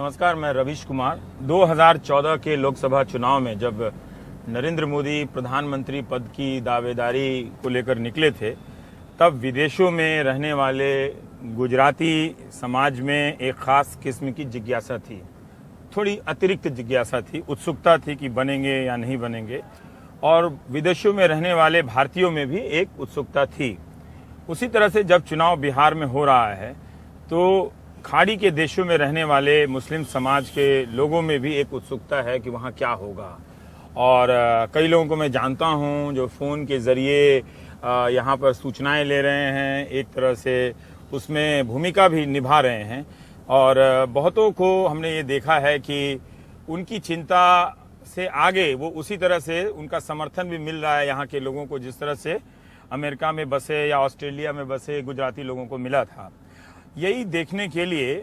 नमस्कार, मैं रवीश कुमार। 2014 के लोकसभा चुनाव में जब नरेंद्र मोदी प्रधानमंत्री पद की दावेदारी को लेकर निकले थे, तब विदेशों में रहने वाले गुजराती समाज में एक खास किस्म की जिज्ञासा थी, थोड़ी अतिरिक्त जिज्ञासा थी, उत्सुकता थी कि बनेंगे या नहीं बनेंगे। और विदेशों में रहने वाले भारतीयों में भी एक उत्सुकता थी। उसी तरह से जब चुनाव बिहार में हो रहा है तो खाड़ी के देशों में रहने वाले मुस्लिम समाज के लोगों में भी एक उत्सुकता है कि वहाँ क्या होगा। और कई लोगों को मैं जानता हूँ जो फ़ोन के ज़रिए यहाँ पर सूचनाएं ले रहे हैं, एक तरह से उसमें भूमिका भी निभा रहे हैं। और बहुतों को हमने ये देखा है कि उनकी चिंता से आगे वो उसी तरह से उनका समर्थन भी मिल रहा है यहाँ के लोगों को, जिस तरह से अमेरिका में बसे या ऑस्ट्रेलिया में बसे गुजराती लोगों को मिला था। यही देखने के लिए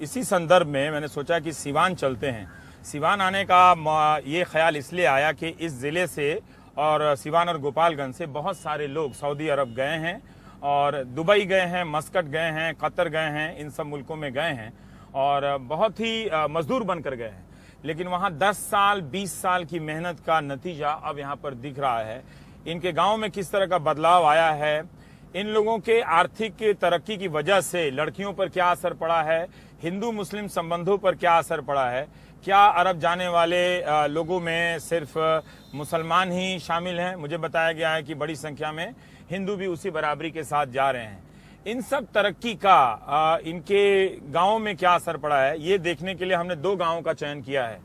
इसी संदर्भ में मैंने सोचा कि सिवान चलते हैं। सिवान आने का ये ख्याल इसलिए आया कि इस ज़िले से और सिवान और गोपालगंज से बहुत सारे लोग सऊदी अरब गए हैं और दुबई गए हैं, मस्कट गए हैं, कतर गए हैं, इन सब मुल्कों में गए हैं और बहुत ही मजदूर बनकर गए हैं। लेकिन वहाँ 10 साल 20 साल की मेहनत का नतीजा अब यहाँ पर दिख रहा है। इनके गांव में किस तरह का बदलाव आया है, इन लोगों के आर्थिक तरक्की की वजह से लड़कियों पर क्या असर पड़ा है, हिंदू मुस्लिम संबंधों पर क्या असर पड़ा है, क्या अरब जाने वाले लोगों में सिर्फ मुसलमान ही शामिल हैं। मुझे बताया गया है कि बड़ी संख्या में हिंदू भी उसी बराबरी के साथ जा रहे हैं। इन सब तरक्की का इनके गाँव में क्या असर पड़ा है, ये देखने के लिए हमने 2 गाँवों का चयन किया है।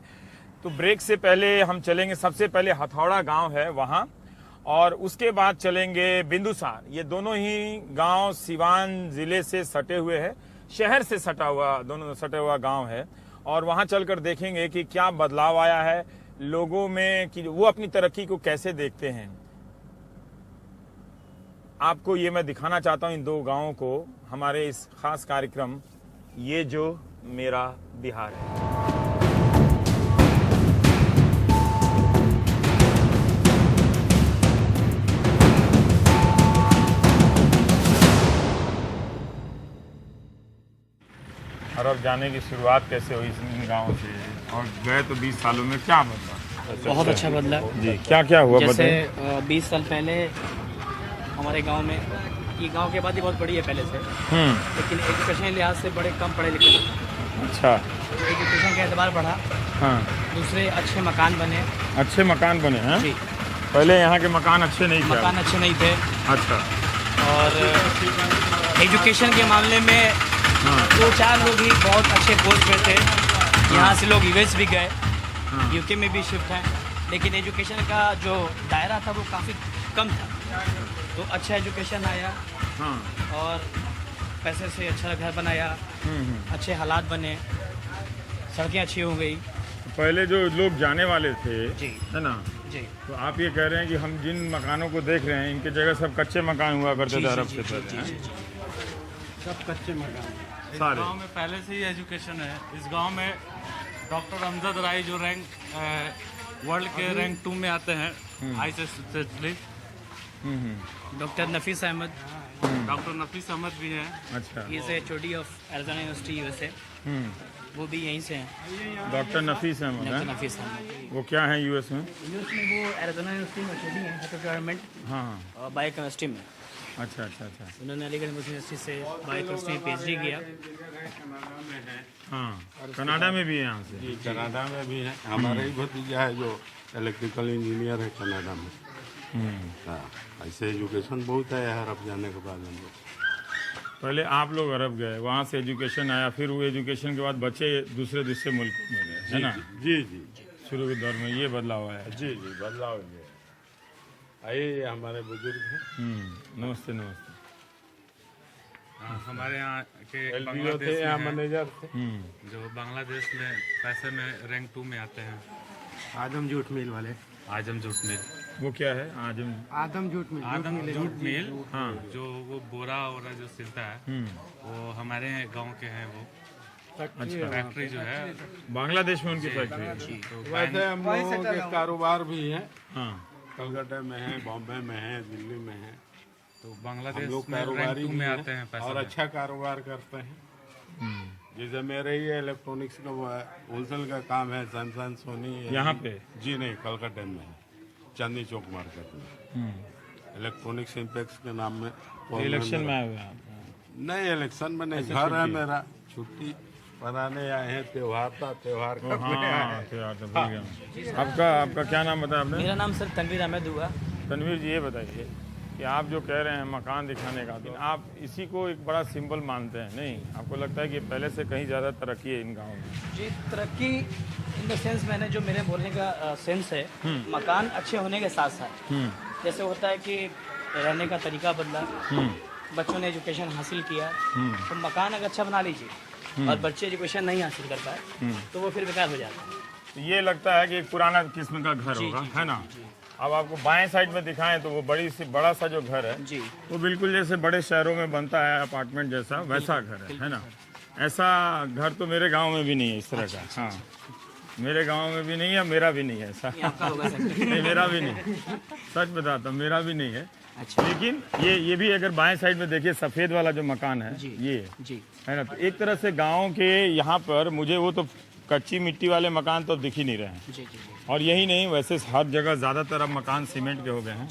तो ब्रेक से पहले हम चलेंगे, सबसे पहले हथौड़ा गाँव है वहाँ, और उसके बाद चलेंगे बिंदुसार। ये दोनों ही गांव सिवान जिले से सटे हुए हैं, शहर से दोनों सटे हुआ गांव है। और वहां चलकर देखेंगे कि क्या बदलाव आया है लोगों में, कि वो अपनी तरक्की को कैसे देखते हैं। आपको ये मैं दिखाना चाहता हूं इन 2 गांवों को हमारे इस खास कार्यक्रम ये जो मेरा बिहार है। अरब जाने की शुरुआत कैसे हुई इन गाँव से, और गए तो 20 सालों में क्या बदला? बहुत अच्छा बदला जी। क्या क्या हुआ? जैसे 20 साल पहले हमारे गांव में, ये गांव की आबादी बहुत बड़ी है पहले से, लेकिन एजुकेशन लिहाज से बड़े कम पढ़े लिखे लोग। अच्छा। एजुकेशन का एतबार बढ़ा। हाँ। दूसरे अच्छे मकान बने। अच्छे मकान बने हैं जी। पहले यहाँ के मकान अच्छे नहीं थे। मकान अच्छे नहीं थे। अच्छा। और एजुकेशन के मामले में 2-4 लोग ही बहुत अच्छे पोस्ट पे थे। यहाँ से लोग यूएस भी गए, यूके में भी शिफ्ट हैं, लेकिन एजुकेशन का जो दायरा था वो काफ़ी कम था। तो अच्छा एजुकेशन आया और पैसे से अच्छा घर बनाया, अच्छे हालात बने, सड़कें अच्छी हो गई। पहले जो लोग जाने वाले थे, जी, है ना जी, तो आप ये कह रहे हैं कि हम जिन मकानों को देख रहे हैं इनके जगह सब कच्चे मकान हुआ करते थे अरब से पहले। सब कच्चे मकान। इस गांव में पहले से ही एजुकेशन है। इस गांव में डॉक्टर अमजद राय जो वर्ल्ड के रैंक 2 में आते हैं, ICSE। डॉक्टर नफीस अहमद भी हैं। अच्छा। ये से HOD of Arizona university USA, वो भी यहीं से हैं। डॉक्टर नफीस अहमद डॉक्टर हैं? नफीस अहमद वो क्या है यूएस में? यूएस में वो एरिज़ोना यूनिवर्सिटी में HOD हैं, हेड ऑफ डिपार्टमेंट हाँ। बायोकेमिस्ट्री में। अच्छा अच्छा अच्छा। उन्होंने अलीगढ़ मुस्लिम यूनिवर्सिटी से बायोकेमिस्ट्री में PhD किया। हाँ, कनाडा में भी है यहाँ से? जी, कनाडा में भी है। हमारा ही भतीजा है जो इलेक्ट्रिकल इंजीनियर है कनाडा में। हाँ, ऐसे एजुकेशन बहुत है अरब जाने के बाद हम लोग। पहले आप लोग अरब गए, वहाँ से एजुकेशन आया, फिर वो एजुकेशन के बाद बच्चे दूसरे मुल्क में गए, है ना? जी जी। शुरू के दौर में ये बदलाव आया। जी जी, बदलाव ये आइए, हमारे बुजुर्ग हैं। नमस्ते नमस्ते। हमारे यहाँ के LBO थे, यहाँ मैनेजर थे। जो बांग्लादेश में पैसे में रैंक 2 में आते हैं। आदम जूट मिल वाले। आजम जूट मिल। वो क्या है? आदम जूट मिल। हाँ, जो वो बोरा वोरा जो सिलता है वो हमारे गांव के हैं। वो अच्छा, फैक्ट्री जो है बांग्लादेश में उनकी फैक्ट्री है। तो वैसे हम लोगों के कारोबार भी हैं, हाँ, कलकत्ता में है, बॉम्बे में है, दिल्ली में है। तो हम बांग्लादेश लोग में रैंक कारोबारी 2 भी में हैं आते हैं पैसे और में। अच्छा कारोबार करते हैं। जैसे मेरे ही इलेक्ट्रॉनिक्स का वो है, होलसेल का काम है, सैमसंग, सोनी। यहाँ पे? जी नहीं, कलकत्ता में है, चांदनी चौक मार्केट में। इलेक्ट्रॉनिक्स इम्पैक्स के नाम में। इलेक्शन में आए हुए हैं आप? नहीं, इलेक्शन में नहीं, घर है मेरा, छुट्टी मनाने आए हैं, त्योहार था, त्योहार का हाँ, त्योहार तो भूल गया मैं। आपका क्या नाम बताया आपने? मेरा नाम सर तनवीर अहमद हुआ। तनवीर जी, ये बताइए कि आप जो कह रहे हैं मकान दिखाने का, तो आप इसी को एक बड़ा सिंबल मानते हैं? नहीं, आपको लगता है कि पहले से कहीं ज़्यादा तरक्की है इन गाँवों में? जी, तरक्की इन द सेंस, मैंने जो मेरे बोलने का सेंस है, मकान अच्छे होने के साथ साथ जैसे होता है कि रहने का तरीका बदला, बच्चों ने एजुकेशन हासिल किया, तो मकान अगर अच्छा बना लीजिए और बच्चे एजुकेशन नहीं हासिल कर पाए तो वो फिर बेकार हो जाता है। तो ये लगता है कि एक पुराना किस्म का घर होगा, है ना? अब आपको बाएं साइड में दिखाएं तो वो बड़ा सा जो घर है जी, वो बिल्कुल जैसे बड़े शहरों में बनता है अपार्टमेंट जैसा, वैसा घर है ना? ऐसा घर तो मेरे गांव में भी नहीं है इस तरह का। हाँ, मेरे गांव में भी नहीं है, मेरा भी नहीं है ऐसा। आपका होगा सर। नहीं, मेरा भी नहीं, सच बताता हूँ, मेरा भी नहीं है। अच्छा, लेकिन ये भी अगर बाएं साइड में देखिए, सफ़ेद वाला जो मकान है ये जी, है ना, तो एक तरह से गांव के यहाँ पर मुझे वो तो कच्ची मिट्टी वाले मकान तो दिख ही नहीं रहे हैं। जी, जी, जी। और यही नहीं, वैसे हर जगह ज़्यादातर अब मकान सीमेंट के हो गए हैं।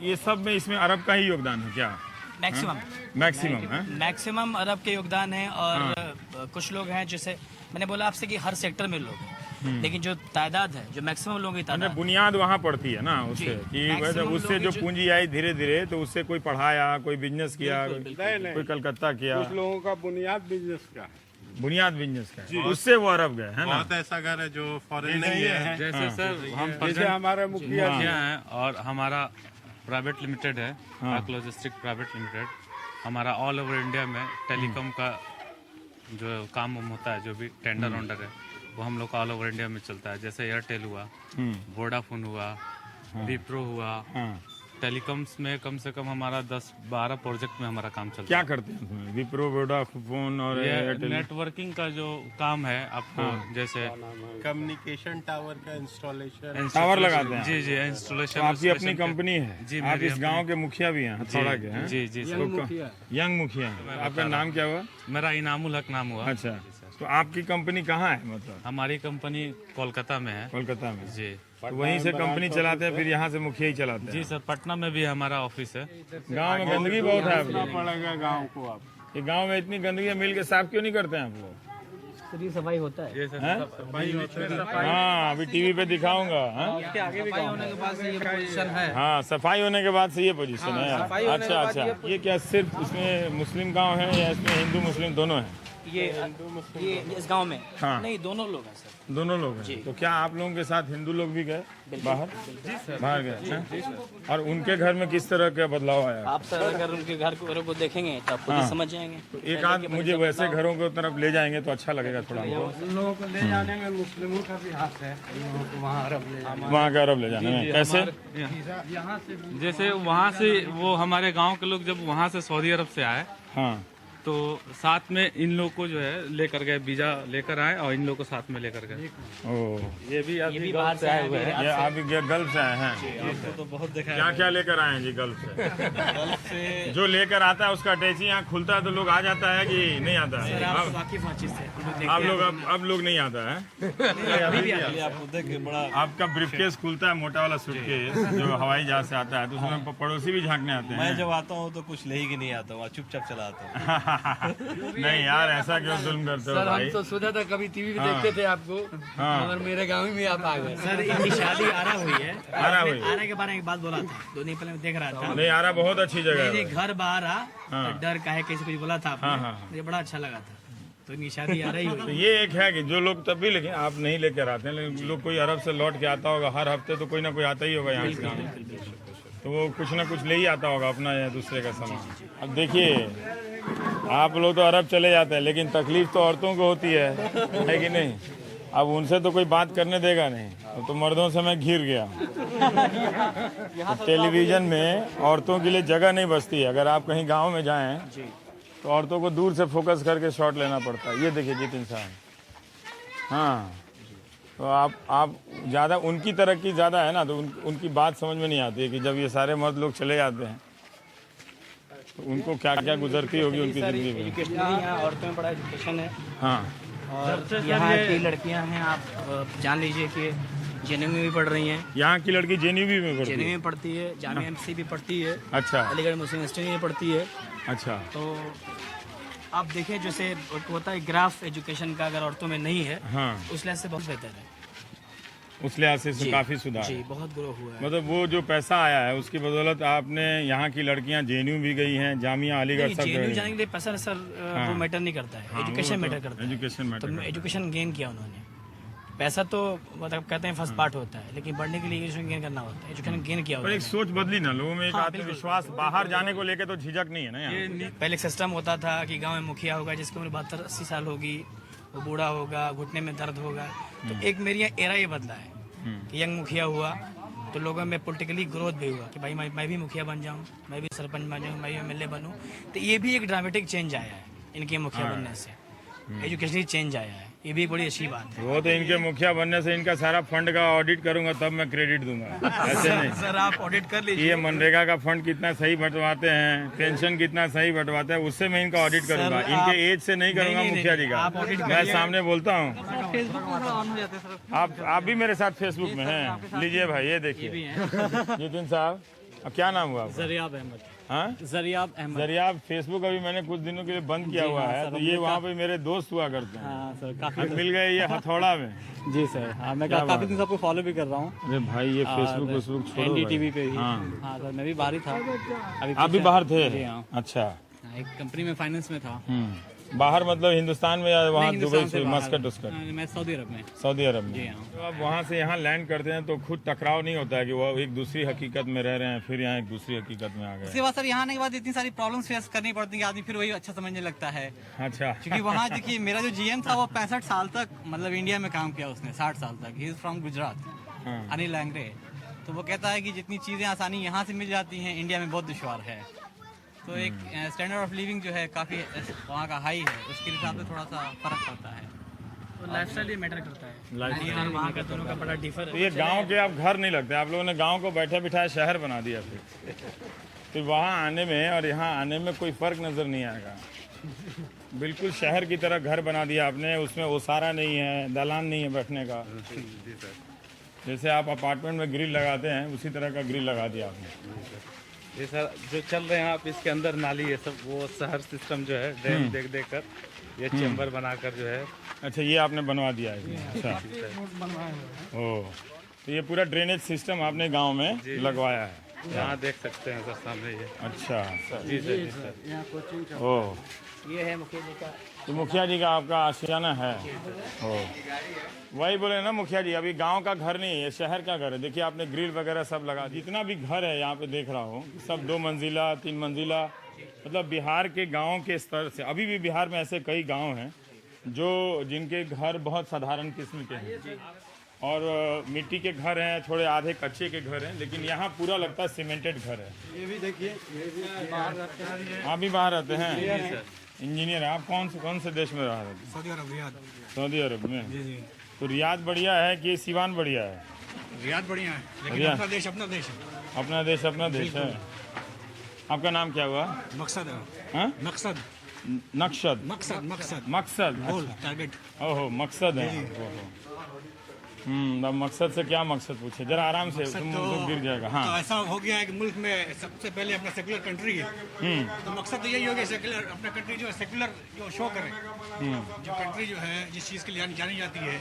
ये सब में इसमें अरब का ही योगदान है क्या? मैक्सिमम है? मैक्सिमम अरब के योगदान है। और कुछ लोग हैं, जैसे मैंने बोला आपसे कि हर सेक्टर में लोग हैं, लेकिन जो तादाद है, जो मैक्सिमम लोगों की तादाद, बुनियाद वहाँ पड़ती है ना उससे, कि maximum उससे लोग जो पूंजी आई धीरे धीरे, तो उससे कोई पढ़ाया, कोई बिजनेस किया, नहीं, कोई कलकत्ता किया, कुछ लोगों का बुनियाद बिजनेस का है। बुनियाद बिजनेस का, उससे वो अरब गए, है ना? बहुत ऐसा घर है जो फॉरेन नहीं है। जैसे सर हम जैसे हमारे मुखिया जी मुखिया हैं और हमारा प्राइवेट लिमिटेड है, पाक लॉजिस्टिक प्राइवेट लिमिटेड। हमारा ऑल ओवर इंडिया में टेलीकॉम का जो काम होता है, जो भी टेंडर वेंडर है, वो हम लोग का ऑल ओवर इंडिया में चलता है। जैसे एयरटेल हुआ, वोडाफोन हुआ, विप्रो हुआ, टेलीकॉम्स में कम से कम हमारा 10-12 प्रोजेक्ट में हमारा काम चलता है। क्या करते हैं उसमें? विप्रो, वोडाफोन और ये एयरटेल? नेटवर्किंग का जो काम है आपको, जैसे कम्युनिकेशन टावर का इंस्टॉलेशन, टावर लगाते हैं? जी जी, इंस्टॉलेशन। तो आपकी अपनी कंपनी है? जी, आप इस गांव के मुखिया भी हैं, हथौड़ा के हैं? जी जी सर। यंग मुखिया हैं। आपका नाम क्या हुआ? मेरा इनामुल हक नाम हुआ। अच्छा, तो आपकी कंपनी कहाँ है? मतलब हमारी कंपनी कोलकाता में है। कोलकाता में? जी तो वहीं से कंपनी चलाते हैं, फिर यहाँ से मुखिया ही चलाते हैं? जी सर, पटना में भी हमारा ऑफिस है। गांव में गंदगी बहुत है आप लोग। पड़ेगा गांव को। आप ये गांव में इतनी गंदगी है, मिल के साफ क्यों नहीं करते हैं आप लोग? फ्री सफाई होता है। ये सर हैं? हाँ, अभी टीवी पे दिखाऊंगा। सफाई होने के बाद से ये पोजीशन है। हाँ, सफाई होने के बाद से ये पोजीशन है। अच्छा अच्छा, ये क्या सिर्फ इसमें मुस्लिम गांव है या इसमें हिंदू मुस्लिम दोनों हैं? ये इस गांव में हाँ। नहीं, दोनों लोग हैं सर। दोनों लोग हैं। तो क्या आप लोगों के साथ हिंदू लोग भी गए बाहर? बाहर गए हैं? और उनके घर में किस तरह का बदलाव आया? आप सर अगर उनके घर को देखेंगे तो आप खुद ही समझ जाएंगे। तो एक आध मुझे वैसे घरों की तरफ ले जाएंगे तो अच्छा लगेगा थोड़ा हमको। उन लोगों को ले जाने में मुस्लिमों का भी हाथ है, इन लोगों को वहाँ अरब ले जाने। वहाँ का अरब ले जाने में कैसे? यहाँ से जैसे वहाँ से वो हमारे गांव के लोग जब वहाँ से सऊदी अरब से आए, हाँ, तो साथ में इन लोग को जो है लेकर गए, वीजा लेकर आए और इन लोग को साथ में लेकर गए। ओ, ये भी बाहर से आए हुए हैं। ये आप गल्फ से आए हैं? आपको तो बहुत देखा क्या क्या लेकर आए हैं जी गल्फ से? जो लेकर आता है उसका अटैची यहाँ खुलता है तो लोग आ जाता है कि नहीं आता है? आप वाकिफ हैं चीज़ से। आप लोग अब लोग नहीं आता है? आपको देख के बड़ा आपका ब्रीफकेस खुलता है, मोटा वाला सूटकेस जो हवाई जहाज से आता है, तो उसमें पड़ोसी भी झांकने आते हैं? जब आता हूँ तो कुछ ले ही के नहीं आता हूँ, चुपचाप चला आता हूँ। नहीं यार, ऐसा क्यों जुल्म करते हो भाई? हम तो सोचा था कभी टीवी पे देखते थे आपको, मगर मेरे गांव में आप आ गए। सर इनकी शादी आरा हुई है। हुई? आरा के बारे में एक बात बोला था, 2 दिन पहले मैं देख रहा था। नहीं, आरा बहुत अच्छी जगह मेरे है। घर बाहर आ डर का है, किसी कुछ बोला था आपने, हाँ। मुझे बड़ा अच्छा लगा था। तो इनकी शादी आ रही तो हुई। ये एक है कि जो लोग तब भी, लेकिन आप नहीं लेकर आते हैं, लेकिन लोग कोई अरब से लौट के आता होगा, हर हफ्ते तो कोई ना कोई आता ही होगा यहाँ से, तो वो कुछ ना कुछ ले ही आता होगा अपना या दूसरे का सामान। अब देखिए, आप लोग तो अरब चले जाते हैं, लेकिन तकलीफ तो औरतों को होती है कि नहीं? अब उनसे तो कोई बात करने देगा नहीं, अब तो मर्दों से मैं घिर गया। तो टेलीविजन में औरतों के लिए जगह नहीं बचती है। अगर आप कहीं गांव में जाएं तो औरतों को दूर से फोकस करके शॉट लेना पड़ता है। ये देखिए जितिन साहब, हाँ, तो आप ज़्यादा, उनकी तरक्की ज़्यादा है ना, तो उनकी बात समझ में नहीं आती है कि जब ये सारे मर्द लोग चले जाते हैं तो उनको क्या क्या गुजरती होगी उनकी जिंदगी में। एजुकेशन यहाँ औरतों में बड़ा एजुकेशन है हाँ और यहाँ की लड़कियाँ हैं, आप जान लीजिए कि जेएनयू में भी पढ़ रही हैं, यहाँ की लड़की जेएनयू में पढ़ती जेएनयू है। में पढ़ती है, जामिया एमसी भी पढ़ती है, अच्छा अलीगढ़ मुस्लिम यूनिवर्सिटी में पढ़ती है। अच्छा तो आप देखें जैसे एक होता है ग्राफ एजुकेशन का, अगर औरतों में नहीं है हाँ, उस लिहाज से बहुत बेहतर है उस लिहाज से जी, काफी सुधार जी, है। बहुत ग्रो हुआ है। मतलब वो जो पैसा आया है उसकी बदौलत आपने यहाँ की लड़कियाँ जेएनयू भी गई हैं, जामिया अलीगढ़ सब जेएनयू गई जाने के लिए पैसा सर वो मैटर नहीं करता है, एजुकेशन मैटर करता है। एजुकेशन मैटर तो एजुकेशन गेन किया उन्होंने, पैसा तो मतलब कहते हैं फर्स्ट पार्ट होता है, लेकिन बढ़ने के लिए एजुकेशन गेन करना होता है, एजुकेशन गेन किया पर होता एक सोच बदली ना लोगों में, एक हाँ, आत्मविश्वास, बाहर जाने को लेके तो झिझक नहीं है ना यहाँ। है। पहले एक सिस्टम होता था कि गांव में मुखिया होगा जिसकी उम्र 72-80 साल होगी, वो बूढ़ा होगा, घुटने में दर्द होगा। तो एक मेरी एरा ये बदला है कि यंग मुखिया हुआ तो लोगों में पॉलिटिकली ग्रोथ भी हुआ कि भाई मैं भी मुखिया बन जाऊँ, मैं भी सरपंच बन जाऊँ, मैं भी एमएलए बनूँ। तो ये भी एक ड्रामेटिक चेंज आया है इनके मुखिया बनने से, एजुकेशनली चेंज आया है, ये भी एक बड़ी अच्छी बात है। वो तो इनके मुखिया बनने से इनका सारा फंड का ऑडिट करूंगा तब मैं क्रेडिट दूंगा, ऐसे नहीं। सर आप ऑडिट कर कि लीजिए। ये मनरेगा का फंड कितना सही बंटवाते हैं, पेंशन कितना सही बंटवाते हैं, उससे मैं इनका ऑडिट करूंगा, आप- इनके एज से नहीं करूंगा नहीं, मुखिया जी का। आप ऑडिट मैं करिए। सामने बोलता हूँ। आप भी मेरे साथ फेसबुक में हैं, लीजिए भाई ये देखिए नितिन साहब, अब क्या नाम हुआ आपका? जरियाब अहमद। हाँ जरियाब अहमद। जरिया फेसबुक अभी मैंने कुछ दिनों के लिए बंद किया हुआ है, तो ये वहाँ पे मेरे दोस्त हुआ करते हैं। हाँ सर, काफी अब मिल गए ये हथौड़ा में। जी सर। हाँ, मैं क्या काफी बात दिन से आपको फॉलो भी कर रहा हूँ। अरे भाई ये फेसबुक छोड़ो एनडीटीवी भाई। पे ही। हाँ हाँ सर, मैं भी बाहर ही था। अभी आप भी बाहर थे? जी हाँ। अच्छा, हाँ, एक कंपनी में फाइनेंस में था। बाहर मतलब हिंदुस्तान में या वहाँ नहीं, दुबई हिंदुस्तान से से बाहर। मस्कट उसकट हाँ, मैं सऊदी अरब में। सऊदी अरब जी में। हाँ। तो आप वहाँ से यहाँ लैंड करते हैं तो खुद टकराव नहीं होता है कि वो एक दूसरी हकीकत में रह रहे हैं फिर यहाँ एक दूसरी हकीकत में आ उसके गए? बाद सर यहाँ आने के बाद इतनी सारी प्रॉब्लम्स फेस करनी पड़ती है, आदमी फिर वही अच्छा समझने लगता है। अच्छा क्योंकि वहाँ देखिए मेरा जो जीएम था वो 65 साल तक मतलब इंडिया में काम किया उसने, 60 साल तक। ही इज फ्रॉम गुजरात, हाँ। अनिल लैंगरे। तो वो कहता है कि जितनी चीज़ें आसानी यहाँ से मिल जाती हैं इंडिया में बहुत दुश्वार है। तो एक स्टैंडर्ड ऑफ लिविंग जो है काफ़ी वहाँ का हाई है, उसके हिसाब से थोड़ा सा फर्क पड़ता है। तो लाइफस्टाइल ये मैटर करता है, लाइफस्टाइल। और वहाँ का दोनों का बड़ा डिफर तो ये गांव के अब घर नहीं लगते, आप लोगों ने गांव को बैठे बिठाए शहर बना दिया फिर वहाँ आने में और यहाँ आने में कोई फर्क नज़र नहीं आएगा। बिल्कुल शहर की तरह घर बना दिया आपने, उसमें ओसारा नहीं है, दलान नहीं है बैठने का। जैसे आप अपार्टमेंट में ग्रिल लगाते हैं उसी तरह का ग्रिल लगा दिया आपने। ये सर जो चल रहे हैं आप इसके अंदर नाली ये सब वो शहर सिस्टम जो है ड्रेन देख देख कर ये चेम्बर बनाकर जो है। अच्छा ये आपने बनवा दिया है? अच्छा ओ, तो ये पूरा ड्रेनेज सिस्टम आपने गांव में लगवाया है? यहाँ देख सकते हैं सर सामने ये। अच्छा जी सर, जी सर। ओ, ये है मुखिया जी का। तो मुखिया जी का आपका आशियाना है? ओ, वही बोले ना मुखिया जी, अभी गांव का घर नहीं है, शहर का घर है। देखिए आपने ग्रिल वगैरह सब लगा, जितना भी घर है यहाँ पे देख रहा हूँ सब 2 मंजिला 3 मंजिला, मतलब बिहार के गाँव के स्तर से। अभी भी बिहार में ऐसे कई गाँव हैं जो जिनके घर बहुत साधारण किस्म के हैं और मिट्टी के घर हैं, थोड़े आधे कच्चे के घर हैं, लेकिन यहाँ पूरा लगता है सीमेंटेड घर है। ये भी देखिए, ये भी बाहर रहते हैं। आप भी बाहर रहते हैं? इंजीनियर आप कौन से देश में रह रहे थे? सऊदी अरब, रियाद। सऊदी अरब में? तो रियाद बढ़िया है कि सिवान बढ़िया है? रियाद बढ़िया है, लेकिन रियाद। अपना देश अपना देश है। अपना देश है। आपका नाम क्या हुआ? मकसद है, हाँ? मकसद नक्शद मकसद मकसद मकसद? Goal target. ओहो मकसद है। अब मकसद से क्या मकसद पूछे, जरा आराम से, तुम गिर जाएगा। तो हाँ ऐसा हो गया है कि मुल्क में सबसे पहले अपना सेकुलर कंट्री है, तो मकसद तो यही हो गया सेकुलर अपना कंट्री जो है सेकुलर जो शो करे। जो कंट्री जो है जिस चीज़ के लिए जानी जाती है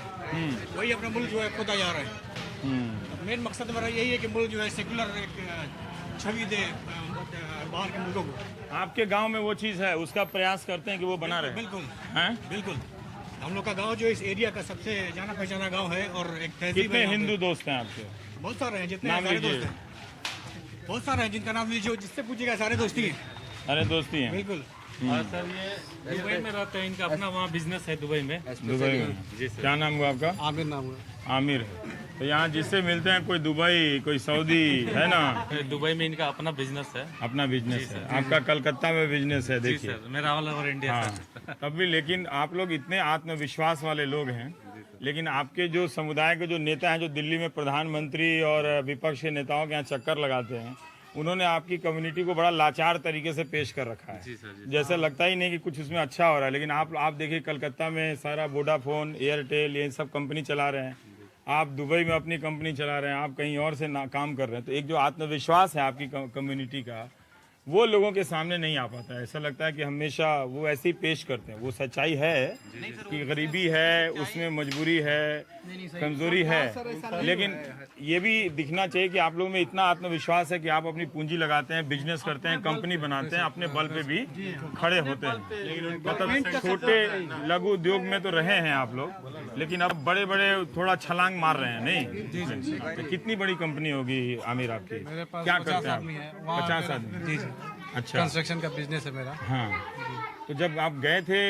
वही अपना मुल्क जो है खोदा जा रहा है। मेन मकसद हमारा यही है कि मुल्क जो है सेकुलर एक छवि दे बाहर के मुल्कों को। आपके गांव में वो चीज़ है, उसका प्रयास करते हैं कि वो बना रहे? बिल्कुल हैं? बिल्कुल। हम लोग का गांव जो इस एरिया का सबसे जाना पहचाना गांव है और एक तहजीब कितने है यहाँ पे। हिंदू दोस्त हैं आपके? बहुत सारे हैं, जितने नाम सारे लीजिए। दोस्त हैं, बहुत सारे हैं जिनका नाम लीजिए, जिससे पूछेगा सारे दोस्ती हैं। अरे दोस्ती हैं? बिल्कुल। और सर ये दुबई में रहते हैं, इनका अपना वहाँ बिजनेस है दुबई में। दुबई में? जी सर। क्या नाम हुआ आपका? आमिर नाम है। आमिर है। तो यहाँ जिससे मिलते हैं कोई दुबई कोई सऊदी है ना? दुबई में इनका अपना बिजनेस है। अपना बिजनेस है। आपका कलकत्ता में बिजनेस है? जी देखिए सर, मेरा ऑल ओवर इंडिया हाँ, सर। तब भी लेकिन आप लोग इतने आत्मविश्वास वाले लोग हैं, लेकिन आपके जो समुदाय के जो नेता हैं जो दिल्ली में प्रधानमंत्री और विपक्ष के नेताओं के यहाँ चक्कर लगाते हैं, उन्होंने आपकी कम्युनिटी को बड़ा लाचार तरीके से पेश कर रखा है। जी सर जी। जैसे लगता ही नहीं कि कुछ उसमें अच्छा हो रहा है, लेकिन आप देखिए कलकत्ता में सारा वोडाफोन, एयरटेल, ये सब कंपनी चला रहे हैं, आप दुबई में अपनी कंपनी चला रहे हैं, आप कहीं और से काम कर रहे हैं। तो एक जो आत्मविश्वास है आपकी कम्युनिटी का, वो लोगों के सामने नहीं आ पाता है। ऐसा लगता है कि हमेशा वो ऐसे ही पेश करते हैं। वो सच्चाई है कि गरीबी है, उसमें मजबूरी है, कमजोरी है, लेकिन ये भी दिखना चाहिए कि आप लोगों में इतना आत्मविश्वास है कि आप अपनी पूंजी लगाते हैं, बिजनेस करते हैं, कंपनी बनाते हैं, अपने बल पे भी खड़े होते हैं। मतलब छोटे लघु उद्योग में तो रहे हैं आप लोग, लेकिन अब बड़े बड़े थोड़ा छलांग मार रहे हैं। नहीं तो कितनी बड़ी कंपनी होगी आमिर आपकी? क्या करते हैं? 50 आदमी। अच्छा, कंस्ट्रक्शन का बिजनेस है मेरा। हाँ, तो जब आप गए थे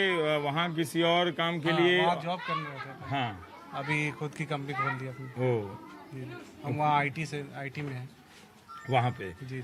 वहाँ किसी और काम के लिए? जॉब करने रहते थे। हाँ, अभी खुद की कंपनी खोल दी अपनी। ओ, हम वहाँ आईटी में हैं। वहाँ पे जी।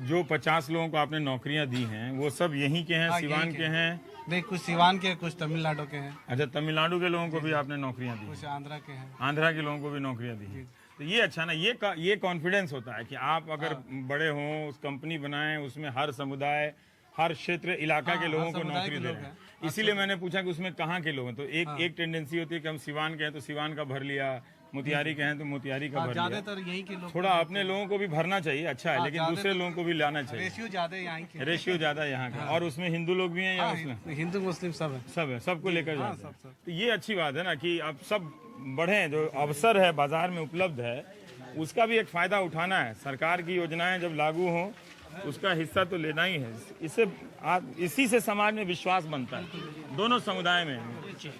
जो 50 लोगों को आपने नौकरियां दी हैं, वो सब यहीं के हैं, सिवान के हैं? नहीं, कुछ सिवान के, कुछ तमिलनाडु के हैं, अच्छा, तमिलनाडु के लोगों को भी आपने नौकरियां दी? कुछ आंध्रा के हैं। आंध्रा के लोगों को भी नौकरियां दी हैं। तो ये अच्छा ना, ये कॉन्फिडेंस होता है कि आप अगर बड़े हों, उस कंपनी बनाएं, उसमें हर समुदाय, हर क्षेत्र, इलाका के लोगों को नौकरी दे रहे हैं। इसीलिए मैंने पूछा कि उसमें कहाँ के लोग हैं। तो एक टेंडेंसी होती है कि हम सिवान के हैं तो सिवान का भर लिया, मोतिहारी के हैं तो मोतिहारी का भर लिया। ज्यादातर यहीं के लोग। थोड़ा अपने लोगों को भी भरना चाहिए, अच्छा है, लेकिन दूसरे लोगों को भी लाना चाहिए। रेशियो ज्यादा यहाँ के। रेशियो ज्यादा यहाँ का। और उसमें हिंदू लोग भी हैं या मुस्लिम? हिंदू मुस्लिम सब है। सब है, सबको लेकर जाते हैं। तो ये अच्छी बात है ना कि अब सब बढ़े, जो अवसर है बाजार में उपलब्ध है, उसका भी एक फायदा उठाना है। सरकार की योजनाएं जब लागू हों, उसका हिस्सा तो लेना ही है। इसी से समाज में विश्वास बनता है, दोनों समुदाय में।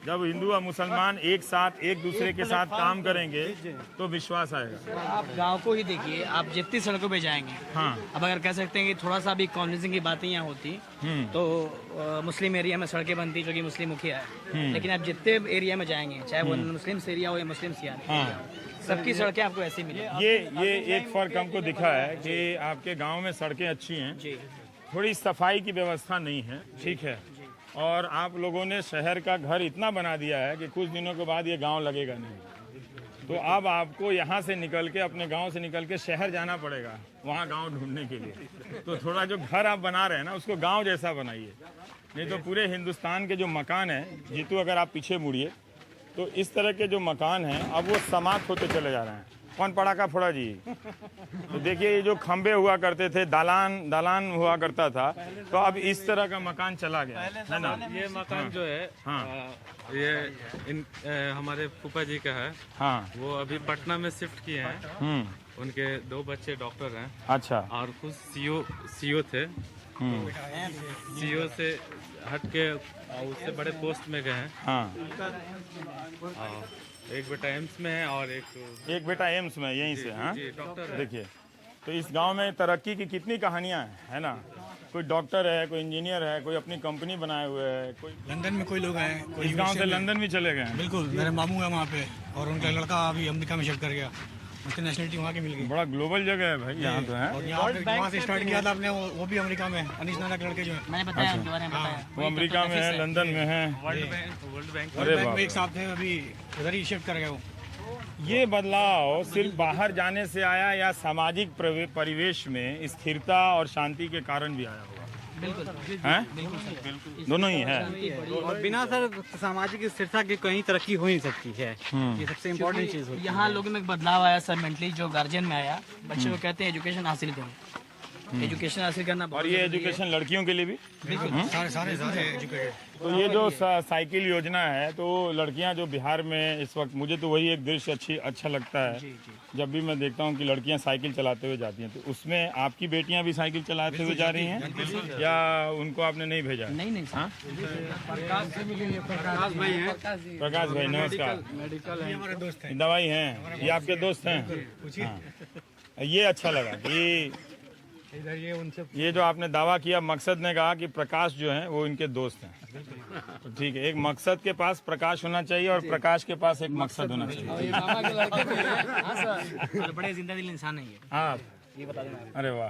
जब हिंदू और मुसलमान एक साथ एक दूसरे के साथ काम करेंगे तो विश्वास आएगा। आप गांव को ही देखिए, आप जितनी सड़कों पे जाएंगे, हाँ, अब अगर कह सकते हैं कि थोड़ा सा भी कॉन्फ्रेंसिंग की बातें यहाँ होती तो मुस्लिम एरिया में सड़कें बनती जो कि मुस्लिम मुखिया है, लेकिन आप जितने एरिया में जाएंगे, चाहे वो मुस्लिम एरिया हो या मुस्लिम एरिया, सबकी सड़कें आपको ऐसी मिलेंगी। ये एक फर्क हमको दिखा है कि आपके गांव में सड़कें अच्छी हैं, थोड़ी सफाई की व्यवस्था नहीं है, ठीक है, और आप लोगों ने शहर का घर इतना बना दिया है कि कुछ दिनों के बाद ये गांव लगेगा नहीं। तो अब आपको यहाँ से निकल के, अपने गांव से निकल के शहर जाना पड़ेगा वहाँ गांव ढूंढने के लिए। तो थोड़ा जो घर आप बना रहे हैं ना, उसको गांव जैसा बनाइए, नहीं तो पूरे हिंदुस्तान के जो मकान हैं, जीतू अगर आप पीछे मुड़िए तो इस तरह के जो मकान हैं अब वो समाप्त होते चले जा रहे हैं। कौन पड़ाका फोड़ा जी? तो देखिए, ये जो खंबे हुआ करते थे, दालान हुआ करता था, तो अब इस तरह का मकान चला गया है ना। ये मकान जो है, ये हमारे फूफा जी का है। हाँ, वो अभी पटना में शिफ्ट किए हैं। उनके 2 बच्चे डॉक्टर हैं। अच्छा। और कुछ सीओ थे। सीओ से हट के उससे बड़े पोस्ट में गए हैं। हाँ, एक बेटा एम्स में है और एक बेटा एम्स में, यहीं से। हाँ, डॉक्टर है। देखिए, तो इस गांव में तरक्की की कितनी कहानियां हैं, है ना। कोई डॉक्टर है, कोई इंजीनियर है, कोई अपनी कंपनी बनाए हुए है, कोई लंदन में कोई लोग हैं, कोई इस गांव से लंदन भी चले गए हैं। बिल्कुल, मेरे मामू है वहाँ पे, और उनका लड़का अभी अमेरिका में शिफ्ट कर गया, उसकी नेशनलिटी वहाँ की मिल गई। बड़ा ग्लोबल जगह है भाई यहाँ तो है। और यहाँ से स्टार्ट किया था आपने, वो भी अमेरिका में, अनीश नाना के लड़के जो है। मैंने बताया उनके बारे में बताया। वो अमेरिका में है, लंदन में है। वर्ल्ड बैंक अरे बाप में एक साथ थे, अभी उधर ही शिफ्ट कर गए वो। ये बदलाव सिर्फ बाहर जाने से आया या सामाजिक परिवेश में स्थिरता और शांति के कारण भी आया होगा? बिल्कुल हैं? दोनों ही है। और बिना सर सामाजिक स्थिरता की कहीं तरक्की हो नहीं सकती है। ये सबसे इम्पोर्टेंट चीज होती है। यहाँ लोगों में एक बदलाव आया सर, मेंटली जो गार्जियन में आया, बच्चे को कहते हैं एजुकेशन हासिल करो, एजुकेशन हासिल करना बहुत और ये एजुकेशन लड़कियों के लिए भी? सारे एजुकेटेड। तो ये जो साइकिल योजना है, तो लड़कियां जो बिहार में इस वक्त, मुझे तो वही एक दृश्य अच्छा लगता है। जब भी मैं देखता हूं कि लड़कियां साइकिल चलाते हुए जाती हैं, तो उसमें आपकी बेटियां भी साइकिल चलाते हुए जा रही हैं या उनको आपने नहीं भेजा? नहीं हाँ? प्रकाश भाई हैं। प्रकाश भाई नमस्कार। मेडिकल है, हमारे दोस्त हैं। दवाई हैं, ये आपके दोस्त हैं? हाँ। ये अच्छा लगा कि इधर ये उनसे ये जो आपने दावा किया, मकसद ने कहा कि प्रकाश जो है वो इनके दोस्त हैं। तो ठीक है, एक मकसद के पास प्रकाश होना चाहिए और प्रकाश के पास एक मकसद होना चाहिए। हाँ सर, बड़े जिंदा दिल इंसान है ये। हाँ, ये बता देना। अरे वाह।